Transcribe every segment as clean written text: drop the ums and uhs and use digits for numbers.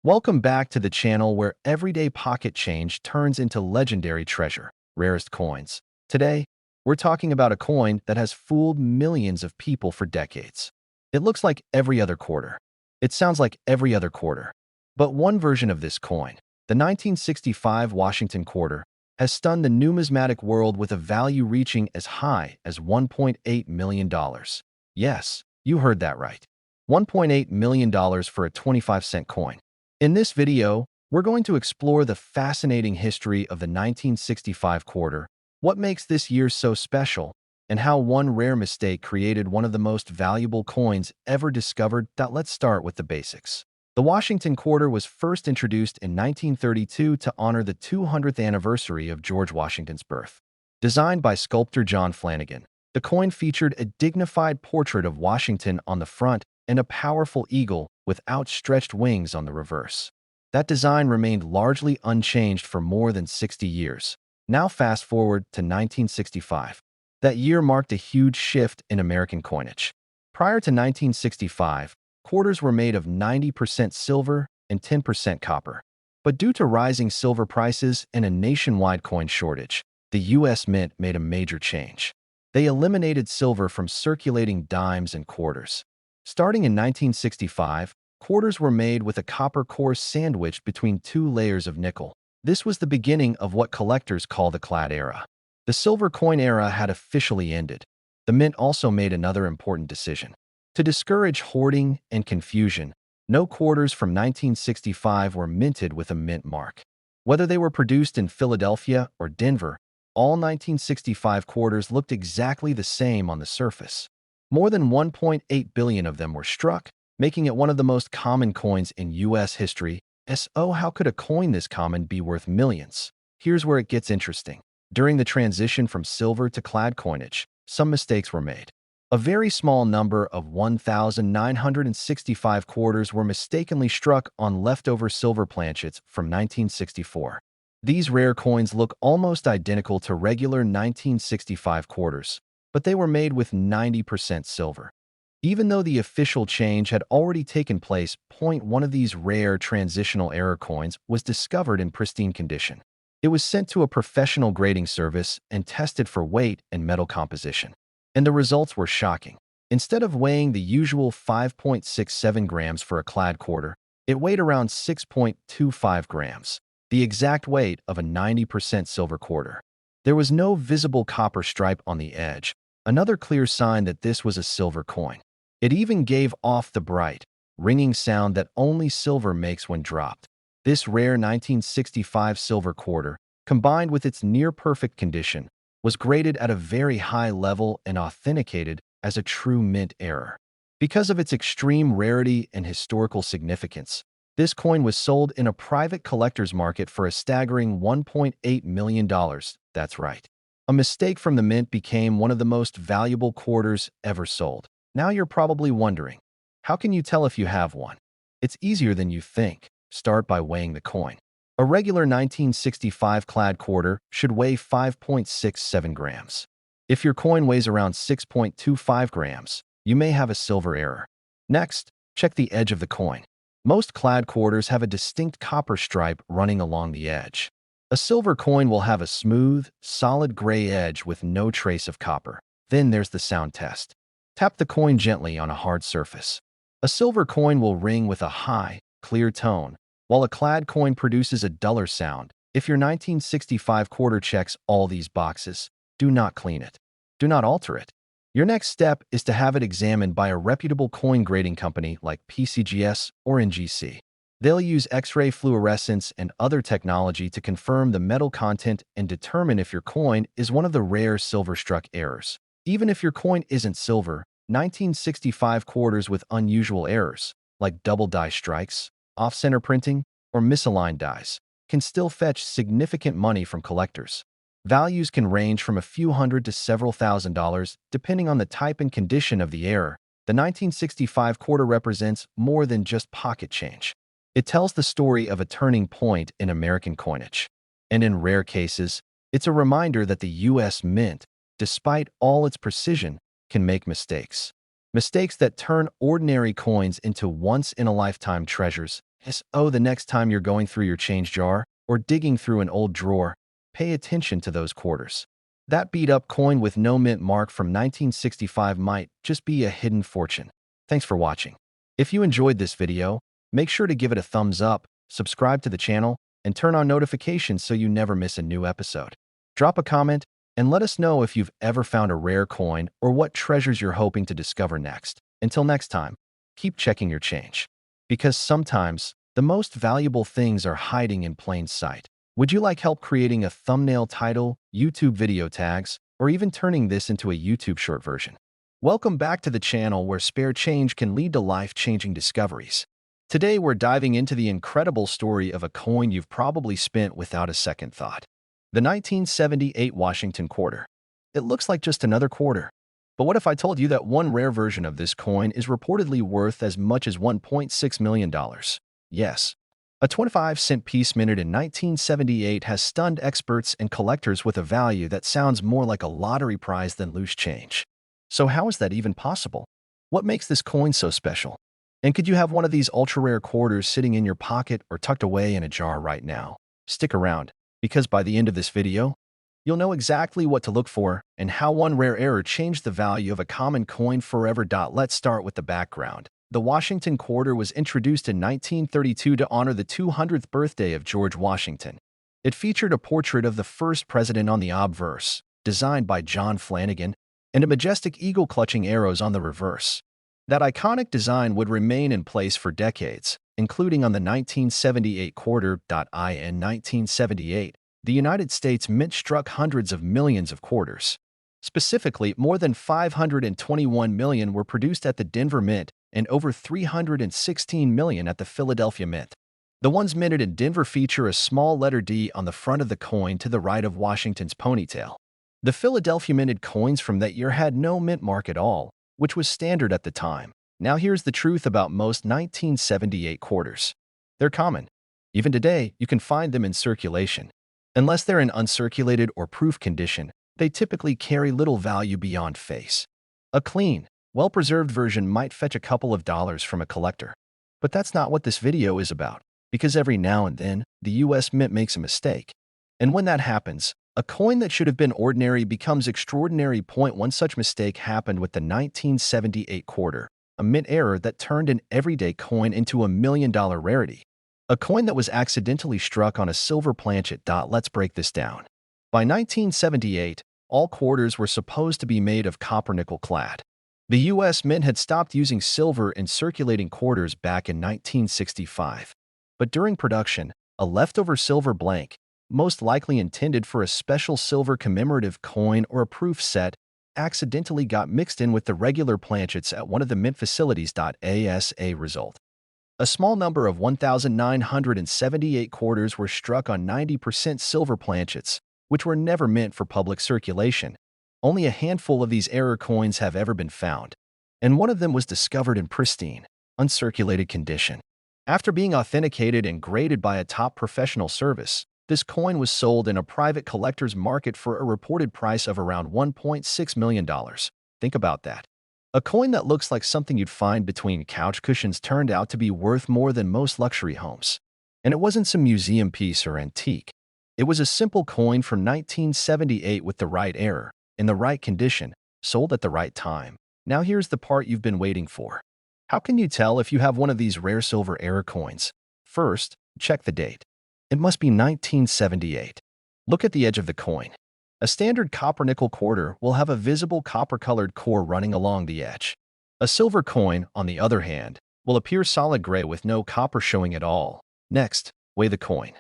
Welcome back to the channel where everyday pocket change turns into legendary treasure, Rarest coins. Today, we're talking about a coin that has fooled millions of people for decades. It looks like every other quarter. It sounds like every other quarter. But one version of this coin, the 1965 Washington quarter, has stunned the numismatic world with a value reaching as high as $1.8 million. Yes, you heard that right. $1.8 million for a 25-cent coin. In this video, we're going to explore the fascinating history of the 1965 quarter, what makes this year so special, and how one rare mistake created one of the most valuable coins ever discovered. Let's start with the basics. The Washington quarter was first introduced in 1932 to honor the 200th anniversary of George Washington's birth. Designed by sculptor John Flanagan, the coin featured a dignified portrait of Washington on the front and a powerful eagle with outstretched wings on the reverse. That design remained largely unchanged for more than 60 years. Now fast forward to 1965. That year marked a huge shift in American coinage. Prior to 1965, quarters were made of 90% silver and 10% copper. But due to rising silver prices and a nationwide coin shortage, the U.S. Mint made a major change. They eliminated silver from circulating dimes and quarters. Starting in 1965, quarters were made with a copper core sandwiched between two layers of nickel. This was the beginning of what collectors call the clad era. The silver coin era had officially ended. The Mint also made another important decision. To discourage hoarding and confusion, no quarters from 1965 were minted with a mint mark. Whether they were produced in Philadelphia or Denver, all 1965 quarters looked exactly the same on the surface. More than 1.8 billion of them were struck, making it one of the most common coins in U.S. history. So how could a coin this common be worth millions? Here's where it gets interesting. During the transition from silver to clad coinage, some mistakes were made. A very small number of 1,965 quarters were mistakenly struck on leftover silver planchets from 1964. These rare coins look almost identical to regular 1965 quarters, but they were made with 90% silver. Even though the official change had already taken place, one of these rare transitional error coins was discovered in pristine condition. It was sent to a professional grading service and tested for weight and metal composition. And the results were shocking. Instead of weighing the usual 5.67 grams for a clad quarter, it weighed around 6.25 grams, the exact weight of a 90% silver quarter. There was no visible copper stripe on the edge, another clear sign that this was a silver coin. It even gave off the bright, ringing sound that only silver makes when dropped. This rare 1965 silver quarter, combined with its near-perfect condition, was graded at a very high level and authenticated as a true mint error. Because of its extreme rarity and historical significance, this coin was sold in a private collector's market for a staggering $1.8 million. That's right. A mistake from the Mint became one of the most valuable quarters ever sold. Now you're probably wondering, how can you tell if you have one? It's easier than you think. Start by weighing the coin. A regular 1965 clad quarter should weigh 5.67 grams. If your coin weighs around 6.25 grams, you may have a silver error. Next, check the edge of the coin. Most clad quarters have a distinct copper stripe running along the edge. A silver coin will have a smooth, solid gray edge with no trace of copper. Then there's the sound test. Tap the coin gently on a hard surface. A silver coin will ring with a high, clear tone, while a clad coin produces a duller sound. If your 1965 quarter checks all these boxes, do not clean it. Do not alter it. Your next step is to have it examined by a reputable coin grading company like PCGS or NGC. They'll use X-ray fluorescence and other technology to confirm the metal content and determine if your coin is one of the rare silver-struck errors. Even if your coin isn't silver, 1965 quarters with unusual errors, like double die strikes, off-center printing, or misaligned dies, can still fetch significant money from collectors. Values can range from a few hundred to several $1,000s, depending on the type and condition of the error. The 1965 quarter represents more than just pocket change. It tells the story of a turning point in American coinage. And in rare cases, it's a reminder that the U.S. Mint, despite all its precision, can make mistakes. Mistakes that turn ordinary coins into once-in-a-lifetime treasures. Oh, the next time you're going through your change jar or digging through an old drawer, pay attention to those quarters. That beat-up coin with no mint mark from 1965 might just be a hidden fortune. Thanks for watching. If you enjoyed this video, make sure to give it a thumbs up, subscribe to the channel, and turn on notifications so you never miss a new episode. Drop a comment and let us know if you've ever found a rare coin or what treasures you're hoping to discover next. Until next time, keep checking your change. Because sometimes, the most valuable things are hiding in plain sight. Would you like help creating a thumbnail title, YouTube video tags, or even turning this into a YouTube short version? Welcome back to the channel where spare change can lead to life-changing discoveries. Today we're diving into the incredible story of a coin you've probably spent without a second thought. The 1978 Washington quarter. It looks like just another quarter. But what if I told you that one rare version of this coin is reportedly worth as much as $1.6 million? Yes. A 25-cent piece minted in 1978 has stunned experts and collectors with a value that sounds more like a lottery prize than loose change. So how is that even possible? What makes this coin so special? And could you have one of these ultra-rare quarters sitting in your pocket or tucked away in a jar right now? Stick around, because by the end of this video, you'll know exactly what to look for and how one rare error changed the value of a common coin forever. Let's start with the background. The Washington quarter was introduced in 1932 to honor the 200th birthday of George Washington. It featured a portrait of the first president on the obverse, designed by John Flanagan, and a majestic eagle clutching arrows on the reverse. That iconic design would remain in place for decades, including on the 1978 quarter. In 1978, the United States Mint struck hundreds of millions of quarters. Specifically, more than 521 million were produced at the Denver Mint and over 316 million at the Philadelphia Mint. The ones minted in Denver feature a small letter D on the front of the coin to the right of Washington's ponytail. The Philadelphia minted coins from that year had no mint mark at all, which was standard at the time. Now here's the truth about most 1978 quarters. They're common. Even today, you can find them in circulation. Unless they're in uncirculated or proof condition, they typically carry little value beyond face. A clean, well-preserved version might fetch a couple of dollars from a collector. But that's not what this video is about, because every now and then, the US Mint makes a mistake. And when that happens, a coin that should have been ordinary becomes extraordinary. One such mistake happened with the 1978 quarter, a mint error that turned an everyday coin into a $1 million rarity. A coin that was accidentally struck on a silver planchet. Let's break this down. By 1978, all quarters were supposed to be made of copper-nickel clad. The U.S. Mint had stopped using silver in circulating quarters back in 1965. But during production, a leftover silver blank, most likely intended for a special silver commemorative coin or a proof set, accidentally got mixed in with the regular planchets at one of the mint facilities. As a result, a small number of 1,978 quarters were struck on 90% silver planchets, which were never meant for public circulation. Only a handful of these error coins have ever been found, and one of them was discovered in pristine, uncirculated condition. After being authenticated and graded by a top professional service, this coin was sold in a private collector's market for a reported price of around $1.6 million. Think about that. A coin that looks like something you'd find between couch cushions turned out to be worth more than most luxury homes. And it wasn't some museum piece or antique. It was a simple coin from 1978 with the right error, in the right condition, sold at the right time. Now here's the part you've been waiting for. How can you tell if you have one of these rare silver error coins? First, check the date. It must be 1978. Look at the edge of the coin. A standard copper-nickel quarter will have a visible copper-colored core running along the edge. A silver coin, on the other hand, will appear solid gray with no copper showing at all. Next, weigh the coin.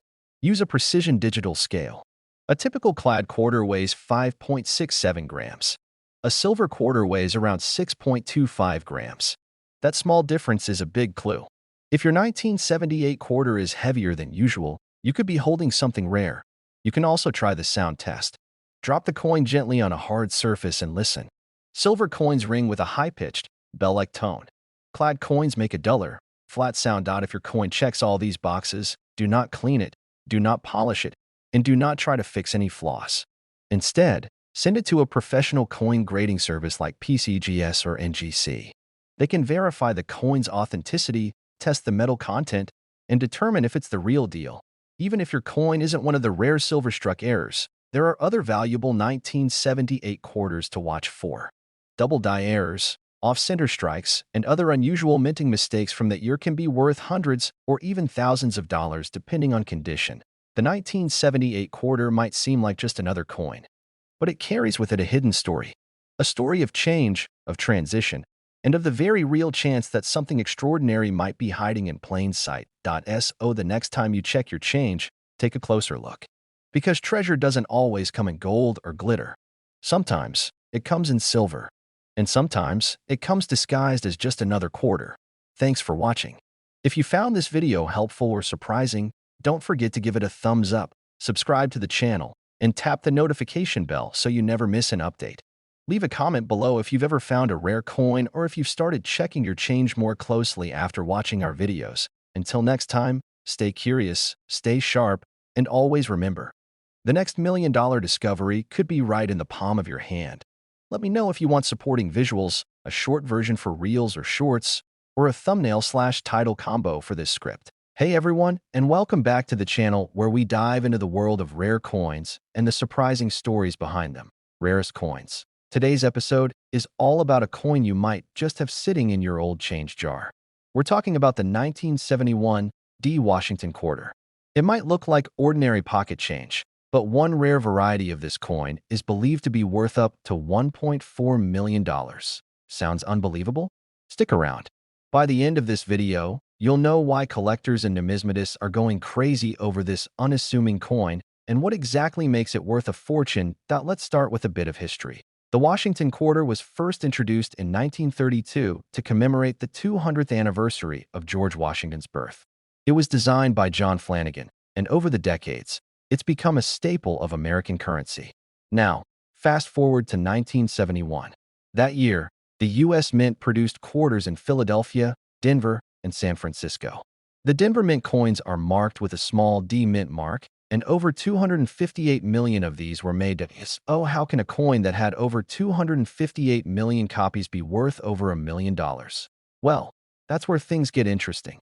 Use a precision digital scale. A typical clad quarter weighs 5.67 grams. A silver quarter weighs around 6.25 grams. That small difference is a big clue. If your 1978 quarter is heavier than usual, you could be holding something rare. You can also try the sound test. Drop the coin gently on a hard surface and listen. Silver coins ring with a high-pitched, bell-like tone. Clad coins make a duller, flat sound. If your coin checks all these boxes, do not clean it, do not polish it, and do not try to fix any flaws. Instead, send it to a professional coin grading service like PCGS or NGC. They can verify the coin's authenticity, test the metal content, and determine if it's the real deal. Even if your coin isn't one of the rare silver-struck errors, there are other valuable 1978 quarters to watch for. Double die errors, off-center strikes, and other unusual minting mistakes from that year can be worth hundreds or even thousands of dollars depending on condition. The 1978 quarter might seem like just another coin, but it carries with it a hidden story. A story of change, of transition, and of the very real chance that something extraordinary might be hiding in plain sight. So the next time you check your change, take a closer look. Because treasure doesn't always come in gold or glitter. Sometimes it comes in silver, and sometimes it comes disguised as just another quarter. Thanks for watching. If you found this video helpful or surprising, don't forget to give it a thumbs up, subscribe to the channel, and tap the notification bell so you never miss an update. Leave a comment below if you've ever found a rare coin or if you've started checking your change more closely after watching our videos. Until next time, stay curious, stay sharp, and always remember, the next million-dollar discovery could be right in the palm of your hand. Let me know if you want supporting visuals, a short version for reels or shorts, or a thumbnail/title combo for this script. Hey everyone, and welcome back to the channel where we dive into the world of rare coins and the surprising stories behind them. Rarest coins. Today's episode is all about a coin you might just have sitting in your old change jar. We're talking about the 1971 D Washington quarter. It might look like ordinary pocket change, but one rare variety of this coin is believed to be worth up to $1.4 million. Sounds unbelievable? Stick around. By the end of this video, you'll know why collectors and numismatists are going crazy over this unassuming coin and what exactly makes it worth a fortune. Let's start with a bit of history. The Washington quarter was first introduced in 1932 to commemorate the 200th anniversary of George Washington's birth. It was designed by John Flanagan, and over the decades, it's become a staple of American currency. Now, fast forward to 1971. That year, the U.S. Mint produced quarters in Philadelphia, Denver, and San Francisco. The Denver Mint coins are marked with a small D Mint mark, and over 258 million of these were made. Oh, how can a coin that had over 258 million copies be worth over $1 million? Well, that's where things get interesting.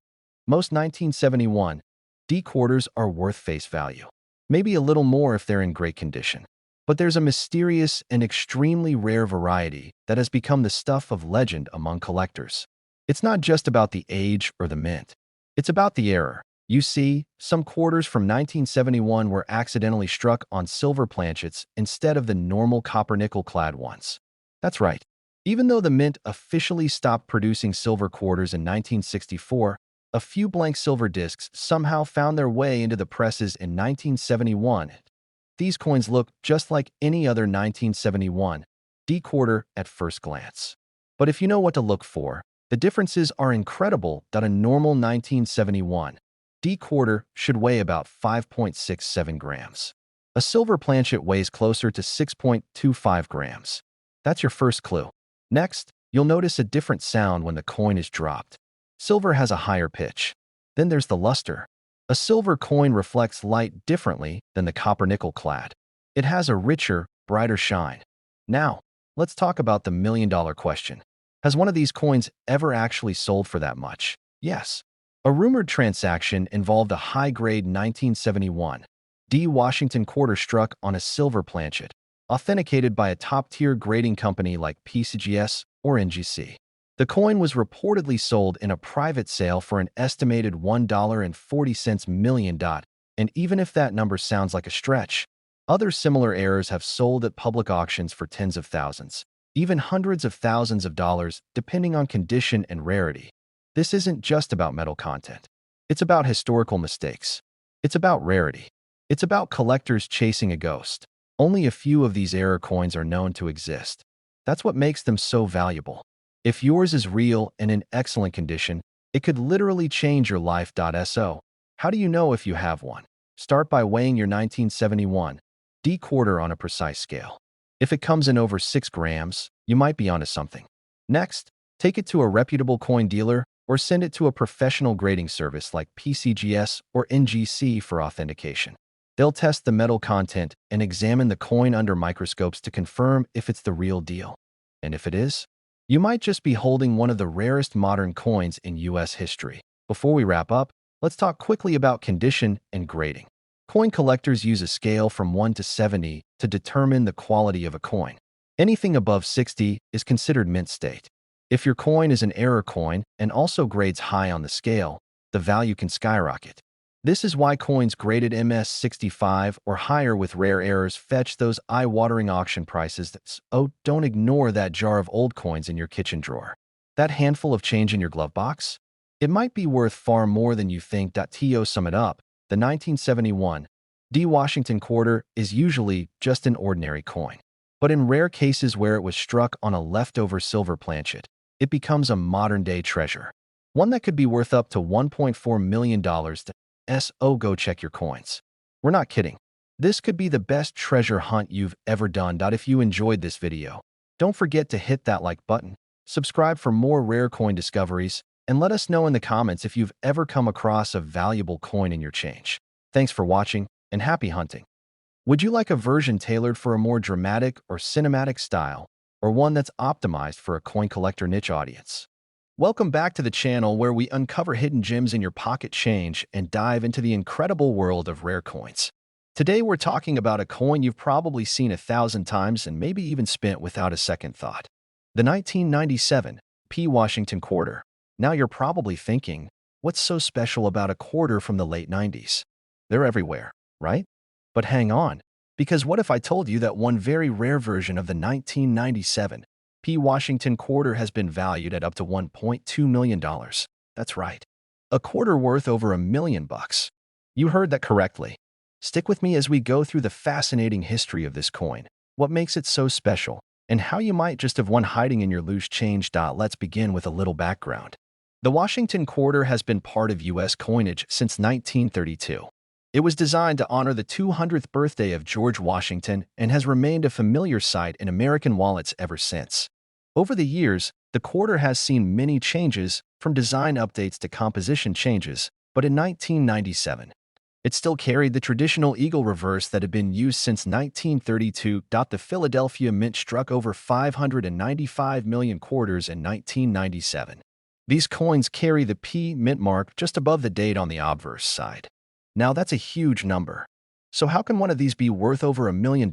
Most 1971 D quarters are worth face value. Maybe a little more if they're in great condition. But there's a mysterious and extremely rare variety that has become the stuff of legend among collectors. It's not just about the age or the mint. It's about the error. You see, some quarters from 1971 were accidentally struck on silver planchets instead of the normal copper-nickel-clad ones. That's right. Even though the Mint officially stopped producing silver quarters in 1964, a few blank silver discs somehow found their way into the presses in 1971. These coins look just like any other 1971 D quarter at first glance. But if you know what to look for, the differences are incredible. A normal 1971 D quarter should weigh about 5.67 grams. A silver planchet weighs closer to 6.25 grams. That's your first clue. Next, you'll notice a different sound when the coin is dropped. Silver has a higher pitch. Then there's the luster. A silver coin reflects light differently than the copper-nickel clad. It has a richer, brighter shine. Now, let's talk about the million-dollar question. Has one of these coins ever actually sold for that much? Yes. A rumored transaction involved a high-grade 1971 D Washington quarter struck on a silver planchet, authenticated by a top-tier grading company like PCGS or NGC. The coin was reportedly sold in a private sale for an estimated $1.40 million, and even if that number sounds like a stretch, other similar errors have sold at public auctions for tens of thousands, even hundreds of thousands of dollars, depending on condition and rarity. This isn't just about metal content. It's about historical mistakes. It's about rarity. It's about collectors chasing a ghost. Only a few of these error coins are known to exist. That's what makes them so valuable. If yours is real and in excellent condition, it could literally change your life. So, how do you know if you have one? Start by weighing your 1971 D quarter on a precise scale. If it comes in over 6 grams, you might be onto something. Next, take it to a reputable coin dealer or send it to a professional grading service like PCGS or NGC for authentication. They'll test the metal content and examine the coin under microscopes to confirm if it's the real deal. And if it is, you might just be holding one of the rarest modern coins in U.S. history. Before we wrap up, Let's talk quickly about condition and grading. Coin collectors use a scale from 1 to 70 to determine the quality of a coin. Anything above 60 is considered mint state. If your coin is an error coin and also grades high on the scale, the value can skyrocket. This is why coins graded MS65 or higher with rare errors fetch those eye-watering auction prices. Oh, don't ignore that jar of old coins in your kitchen drawer. That handful of change in your glove box? It might be worth far more than you think. To sum it up, the 1971 D Washington quarter is usually just an ordinary coin. But in rare cases where it was struck on a leftover silver planchet, it becomes a modern-day treasure. One that could be worth up to $1.4 million. Go check your coins. We're not kidding. This could be the best treasure hunt you've ever done. If you enjoyed this video, don't forget to hit that like button, subscribe for more rare coin discoveries, and let us know in the comments if you've ever come across a valuable coin in your change. Thanks for watching, and happy hunting. Would you like a version tailored for a more dramatic or cinematic style, or one that's optimized for a coin collector niche audience? Welcome back to the channel where we uncover hidden gems in your pocket change and dive into the incredible world of rare coins. Today we're talking about a coin you've probably seen 1,000 times and maybe even spent without a second thought. The 1997 P. Washington quarter. Now you're probably thinking, what's so special about a quarter from the late 90s? They're everywhere, right? But hang on, because what if I told you that one very rare version of the 1997 P. Washington quarter has been valued at up to $1.2 million. That's right. A quarter worth over $1 million. You heard that correctly. Stick with me as we go through the fascinating history of this coin, what makes it so special, and how you might just have one hiding in your loose change. Let's begin with a little background. The Washington quarter has been part of U.S. coinage since 1932. It was designed to honor the 200th birthday of George Washington and has remained a familiar sight in American wallets ever since. Over the years, the quarter has seen many changes, from design updates to composition changes, but in 1997, it still carried the traditional eagle reverse that had been used since 1932. The Philadelphia Mint struck over 595 million quarters in 1997. These coins carry the P mint mark just above the date on the obverse side. Now that's a huge number. So how can one of these be worth over $1 million?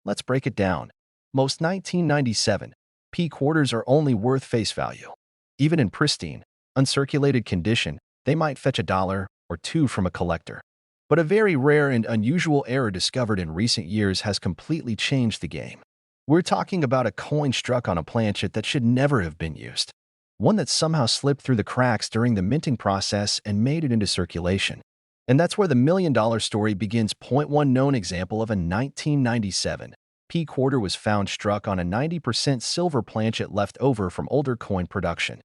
Let's break it down. Most 1997 P quarters are only worth face value. Even in pristine, uncirculated condition, they might fetch $1 or $2 from a collector. But a very rare and unusual error discovered in recent years has completely changed the game. We're talking about a coin struck on a planchet that should never have been used. One that somehow slipped through the cracks during the minting process and made it into circulation. And that's where the $1 million story begins. Point one known example of a 1997 P quarter was found struck on a 90% silver planchet left over from older coin production,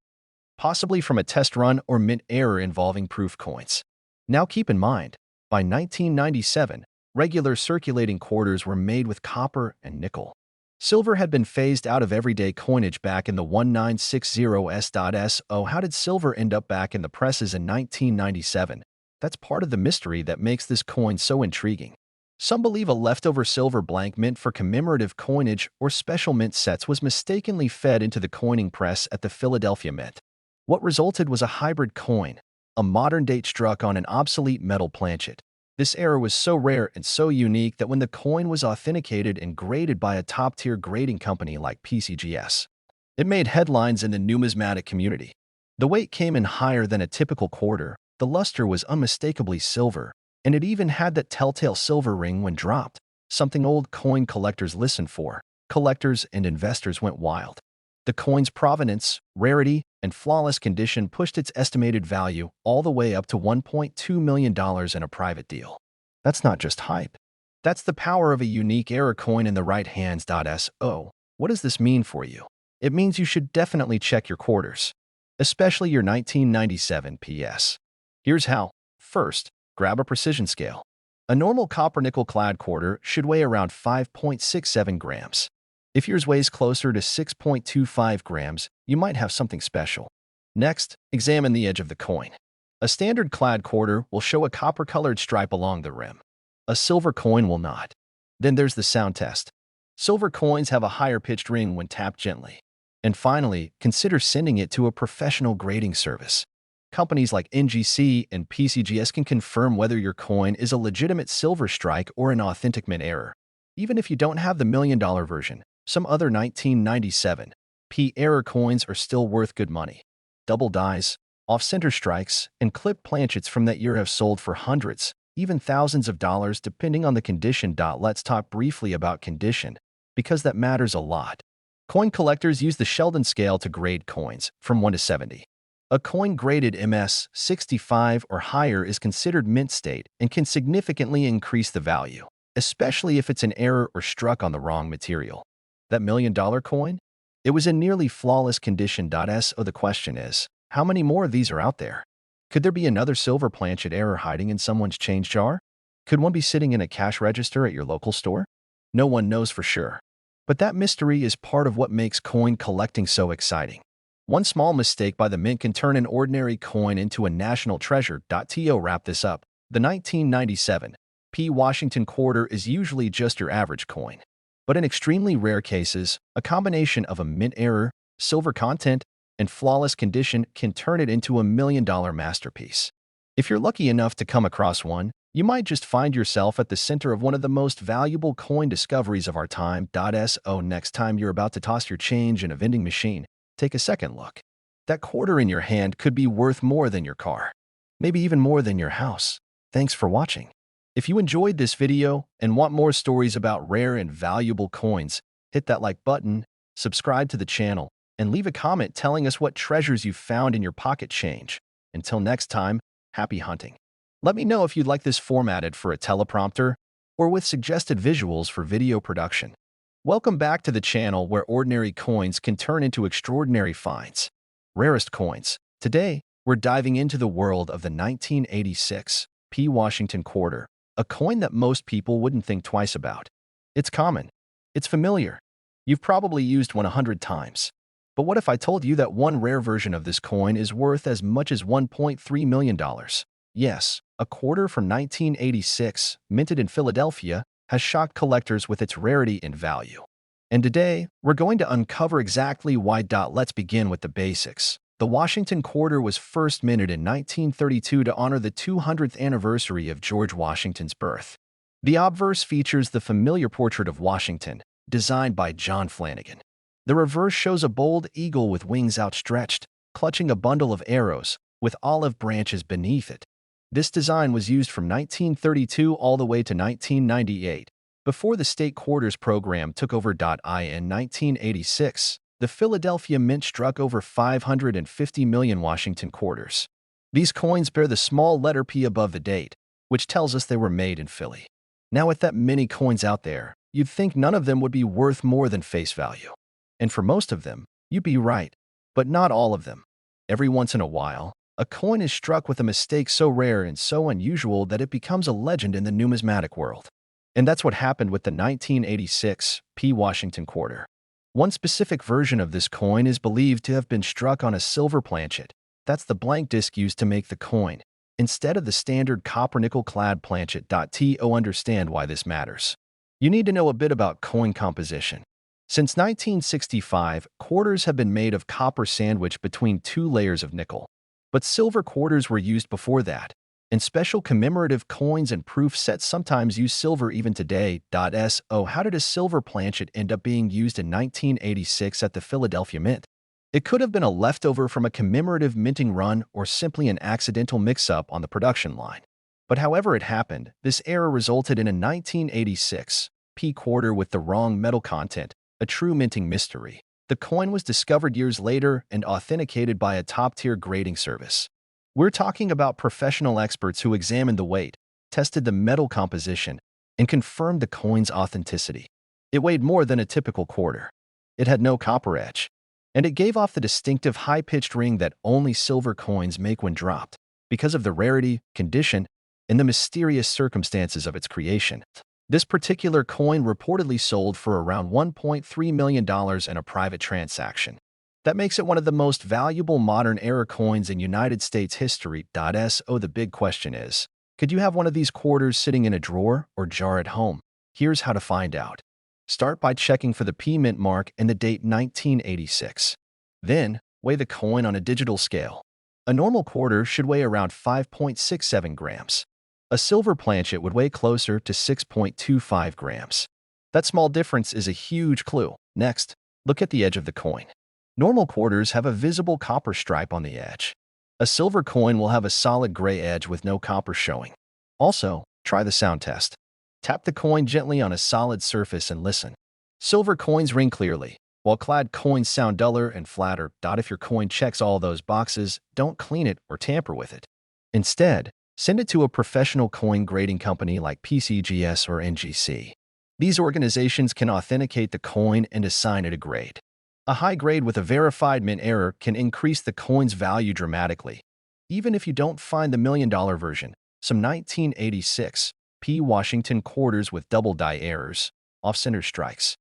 possibly from a test run or mint error involving proof coins. Now keep in mind, by 1997, regular circulating quarters were made with copper and nickel. Silver had been phased out of everyday coinage back in the 1960s. How did silver end up back in the presses in 1997? That's part of the mystery that makes this coin so intriguing. Some believe a leftover silver blank mint for commemorative coinage or special mint sets was mistakenly fed into the coining press at the Philadelphia Mint. What resulted was a hybrid coin, a modern date struck on an obsolete metal planchet. This error was so rare and so unique that when the coin was authenticated and graded by a top-tier grading company like PCGS, it made headlines in the numismatic community. The weight came in higher than a typical quarter. The luster was unmistakably silver, and it even had that telltale silver ring when dropped, something old coin collectors listened for. Collectors and investors went wild. The coin's provenance, rarity, and flawless condition pushed its estimated value all the way up to $1.2 million in a private deal. That's not just hype. That's the power of a unique error coin in the right hands. So, what does this mean for you? It means you should definitely check your quarters, especially your 1997 PS. Here's how. First, grab a precision scale. A normal copper-nickel clad quarter should weigh around 5.67 grams. If yours weighs closer to 6.25 grams, you might have something special. Next, examine the edge of the coin. A standard clad quarter will show a copper-colored stripe along the rim. A silver coin will not. Then there's the sound test. Silver coins have a higher pitched ring when tapped gently. And finally, consider sending it to a professional grading service. Companies like NGC and PCGS can confirm whether your coin is a legitimate silver strike or an authentic mint error. Even if you don't have the $1 million version, some other 1997 P error coins are still worth good money. Double dies, off-center strikes, and clipped planchets from that year have sold for hundreds, even thousands of dollars depending on the condition. Let's talk briefly about condition, because that matters a lot. Coin collectors use the Sheldon scale to grade coins from 1 to 70. A coin graded MS 65 or higher is considered mint state and can significantly increase the value, especially if it's an error or struck on the wrong material. That $1 million coin? It was in nearly flawless condition. So the question is, how many more of these are out there? Could there be another silver planchet error hiding in someone's change jar? Could one be sitting in a cash register at your local store? No one knows for sure. But that mystery is part of what makes coin collecting so exciting. One small mistake by the mint can turn an ordinary coin into a national treasure. To wrap this up, the 1997 P Washington quarter is usually just your average coin. But in extremely rare cases, a combination of a mint error, silver content, and flawless condition can turn it into a $1 million masterpiece. If you're lucky enough to come across one, you might just find yourself at the center of one of the most valuable coin discoveries of our time. So next time you're about to toss your change in a vending machine, take a second look. That quarter in your hand could be worth more than your car, maybe even more than your house. Thanks for watching. If you enjoyed this video and want more stories about rare and valuable coins, hit that like button, subscribe to the channel, and leave a comment telling us what treasures you found in your pocket change. Until next time, happy hunting. Let me know if you'd like this formatted for a teleprompter or with suggested visuals for video production. Welcome back to the channel where ordinary coins can turn into extraordinary finds. Rarest coins. Today, we're diving into the world of the 1986 P Washington quarter, a coin that most people wouldn't think twice about. It's common. It's familiar. You've probably used one 100 times. But what if I told you that one rare version of this coin is worth as much as $1.3 million? Yes, a quarter from 1986, minted in Philadelphia, has shocked collectors with its rarity and value. And today, we're going to uncover exactly why. Let's begin with the basics. The Washington quarter was first minted in 1932 to honor the 200th anniversary of George Washington's birth. The obverse features the familiar portrait of Washington, designed by John Flanagan. The reverse shows a bold eagle with wings outstretched, clutching a bundle of arrows, with olive branches beneath it. This design was used from 1932 all the way to 1998, before the state quarters program took over. In 1986, the Philadelphia Mint struck over 550 million Washington quarters. These coins bear the small letter P above the date, which tells us they were made in Philly. Now, with that many coins out there, you'd think none of them would be worth more than face value. And for most of them, you'd be right, but not all of them. Every once in a while, a coin is struck with a mistake so rare and so unusual that it becomes a legend in the numismatic world. And that's what happened with the 1986 P Washington quarter. One specific version of this coin is believed to have been struck on a silver planchet. That's the blank disc used to make the coin, instead of the standard copper-nickel-clad planchet. To understand why this matters, you need to know a bit about coin composition. Since 1965, quarters have been made of copper sandwiched between two layers of nickel. But silver quarters were used before that, and special commemorative coins and proof sets sometimes use silver even today. So how did a silver planchet end up being used in 1986 at the Philadelphia Mint? It could have been a leftover from a commemorative minting run or simply an accidental mix-up on the production line. But however it happened, this error resulted in a 1986 P quarter with the wrong metal content, a true minting mystery. The coin was discovered years later and authenticated by a top-tier grading service. We're talking about professional experts who examined the weight, tested the metal composition, and confirmed the coin's authenticity. It weighed more than a typical quarter. It had no copper edge, and it gave off the distinctive high-pitched ring that only silver coins make when dropped, because of the rarity, condition, and the mysterious circumstances of its creation. This particular coin reportedly sold for around $1.3 million in a private transaction. That makes it one of the most valuable modern-era coins in United States history. So the big question is, could you have one of these quarters sitting in a drawer or jar at home? Here's how to find out. Start by checking for the P mint mark and the date 1986. Then, weigh the coin on a digital scale. A normal quarter should weigh around 5.67 grams. A silver planchet would weigh closer to 6.25 grams. That small difference is a huge clue. Next, look at the edge of the coin. Normal quarters have a visible copper stripe on the edge. A silver coin will have a solid gray edge with no copper showing. Also, try the sound test. Tap the coin gently on a solid surface and listen. Silver coins ring clearly, while clad coins sound duller and flatter. If your coin checks all those boxes, don't clean it or tamper with it. Instead, send it to a professional coin grading company like PCGS or NGC. These organizations can authenticate the coin and assign it a grade. A high grade with a verified mint error can increase the coin's value dramatically. Even if you don't find the $1 million version, some 1986 P. Washington quarters with double die errors, off-center strikes,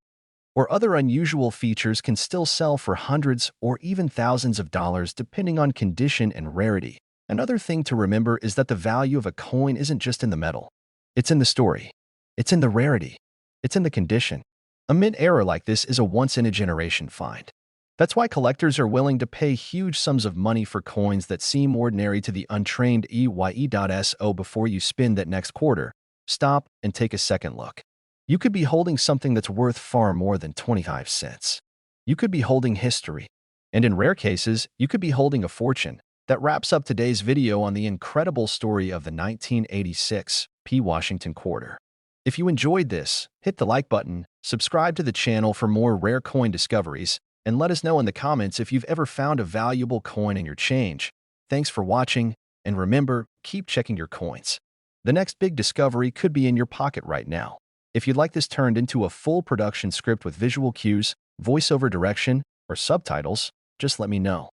or other unusual features can still sell for hundreds or even thousands of dollars depending on condition and rarity. Another thing to remember is that the value of a coin isn't just in the metal. It's in the story. It's in the rarity. It's in the condition. A mint error like this is a once-in-a-generation find. That's why collectors are willing to pay huge sums of money for coins that seem ordinary to the untrained EYE.so. Before you spend that next quarter, stop and take a second look. You could be holding something that's worth far more than 25 cents. You could be holding history. And in rare cases, you could be holding a fortune. That wraps up today's video on the incredible story of the 1986 P. Washington quarter. If you enjoyed this, hit the like button, subscribe to the channel for more rare coin discoveries, and let us know in the comments if you've ever found a valuable coin in your change. Thanks for watching, and remember, keep checking your coins. The next big discovery could be in your pocket right now. If you'd like this turned into a full production script with visual cues, voiceover direction, or subtitles, just let me know.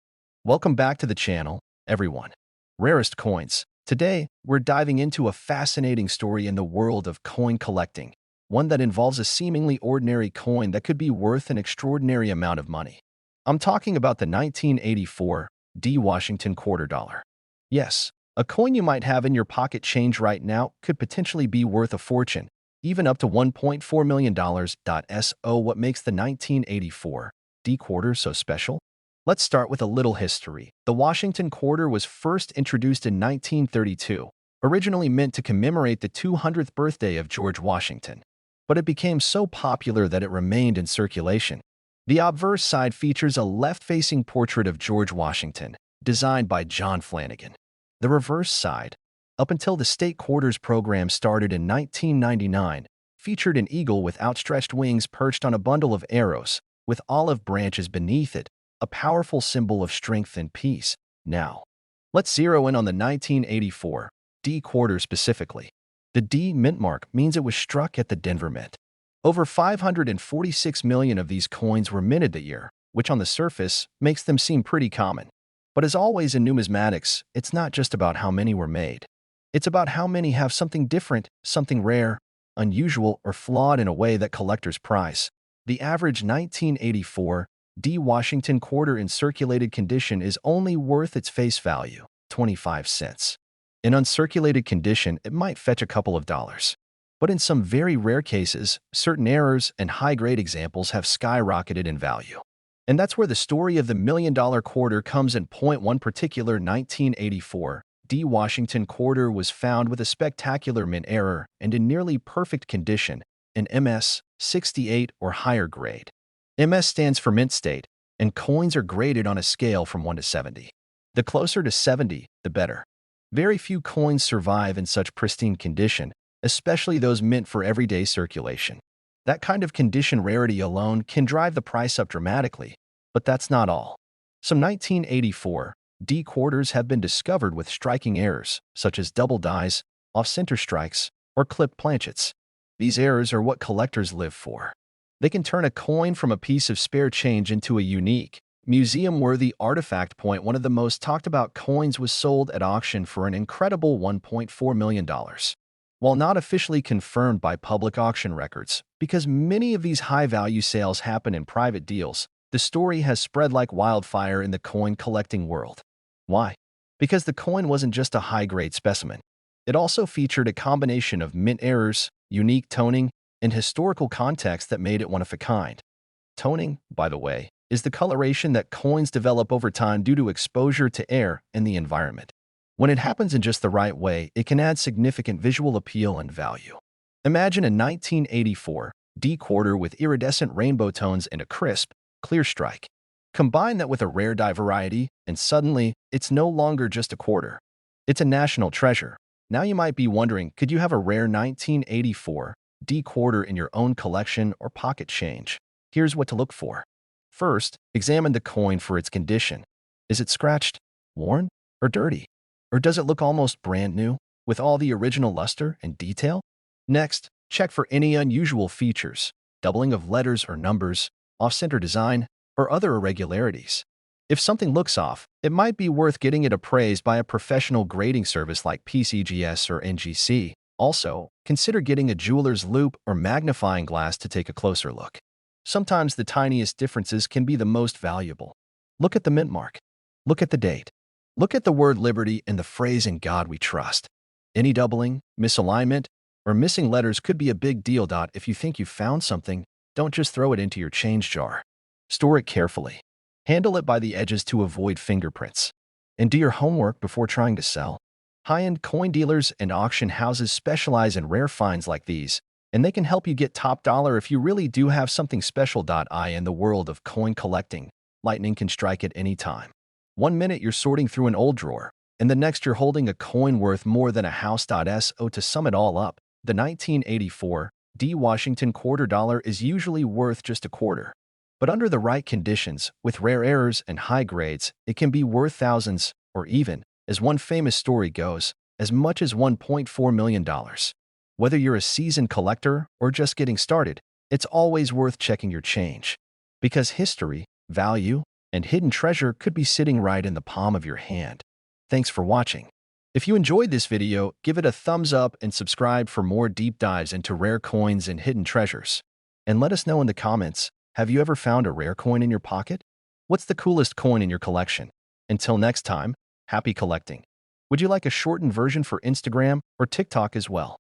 Welcome back to the channel, everyone. Rarest coins. Today, we're diving into a fascinating story in the world of coin collecting, one that involves a seemingly ordinary coin that could be worth an extraordinary amount of money. I'm talking about the 1984 D. Washington quarter dollar. Yes, a coin you might have in your pocket change right now could potentially be worth a fortune, even up to $1.4 million. So what makes the 1984 D quarter so special? Let's start with a little history. The Washington quarter was first introduced in 1932, originally meant to commemorate the 200th birthday of George Washington. But it became so popular that it remained in circulation. The obverse side features a left-facing portrait of George Washington, designed by John Flanagan. The reverse side, up until the state quarters program started in 1999, featured an eagle with outstretched wings perched on a bundle of arrows, with olive branches beneath it, a powerful symbol of strength and peace. Now, let's zero in on the 1984 D quarter specifically. The D mint mark means it was struck at the Denver Mint. Over 546 million of these coins were minted that year, which on the surface makes them seem pretty common. But as always in numismatics, it's not just about how many were made. It's about how many have something different, something rare, unusual, or flawed in a way that collectors prize. The average 1984 D. Washington quarter in circulated condition is only worth its face value, 25 cents. In uncirculated condition, it might fetch a couple of dollars. But in some very rare cases, certain errors and high-grade examples have skyrocketed in value. And that's where the story of the $1 million quarter comes in. Point one particular 1984 D. Washington quarter was found with a spectacular mint error and in nearly perfect condition, an MS 68 or higher grade. MS stands for mint state, and coins are graded on a scale from 1 to 70. The closer to 70, the better. Very few coins survive in such pristine condition, especially those meant for everyday circulation. That kind of condition rarity alone can drive the price up dramatically, but that's not all. Some 1984 D quarters have been discovered with striking errors, such as double dies, off-center strikes, or clipped planchets. These errors are what collectors live for. They can turn a coin from a piece of spare change into a unique, museum-worthy artifact. Point one of the most talked about coins was sold at auction for an incredible $1.4 million. While not officially confirmed by public auction records, because many of these high-value sales happen in private deals, the story has spread like wildfire in the coin collecting world. Why? Because the coin wasn't just a high-grade specimen. It also featured a combination of mint errors, unique toning, and historical context that made it one of a kind. Toning, by the way, is the coloration that coins develop over time due to exposure to air and the environment. When it happens in just the right way, it can add significant visual appeal and value. Imagine a 1984 D quarter with iridescent rainbow tones and a crisp, clear strike. Combine that with a rare die variety, and suddenly, it's no longer just a quarter. It's a national treasure. Now you might be wondering, could you have a rare 1984 D quarter in your own collection or pocket change? Here's what to look for. First, examine the coin for its condition. Is it scratched, worn, or dirty? Or does it look almost brand new, with all the original luster and detail? Next, check for any unusual features, doubling of letters or numbers, off-center design, or other irregularities. If something looks off, it might be worth getting it appraised by a professional grading service like PCGS or NGC. Also, consider getting a jeweler's loupe or magnifying glass to take a closer look. Sometimes the tiniest differences can be the most valuable. Look at the mint mark. Look at the date. Look at the word liberty and the phrase "in God we trust." Any doubling, misalignment, or missing letters could be a big deal. If you think you found something, don't just throw it into your change jar. Store it carefully. Handle it by the edges to avoid fingerprints. And do your homework before trying to sell. High-end coin dealers and auction houses specialize in rare finds like these, and they can help you get top dollar if you really do have something special. In the world of coin collecting, lightning can strike at any time. One minute you're sorting through an old drawer, and the next you're holding a coin worth more than a house. So to sum it all up, the 1984 D Washington quarter dollar is usually worth just a quarter. But under the right conditions, with rare errors and high grades, it can be worth thousands, or even, as one famous story goes, as much as $1.4 million. Whether you're a seasoned collector or just getting started, it's always worth checking your change. Because history, value, and hidden treasure could be sitting right in the palm of your hand. Thanks for watching. If you enjoyed this video, give it a thumbs up and subscribe for more deep dives into rare coins and hidden treasures. And let us know in the comments, have you ever found a rare coin in your pocket? What's the coolest coin in your collection? Until next time, happy collecting. Would you like a shortened version for Instagram or TikTok as well?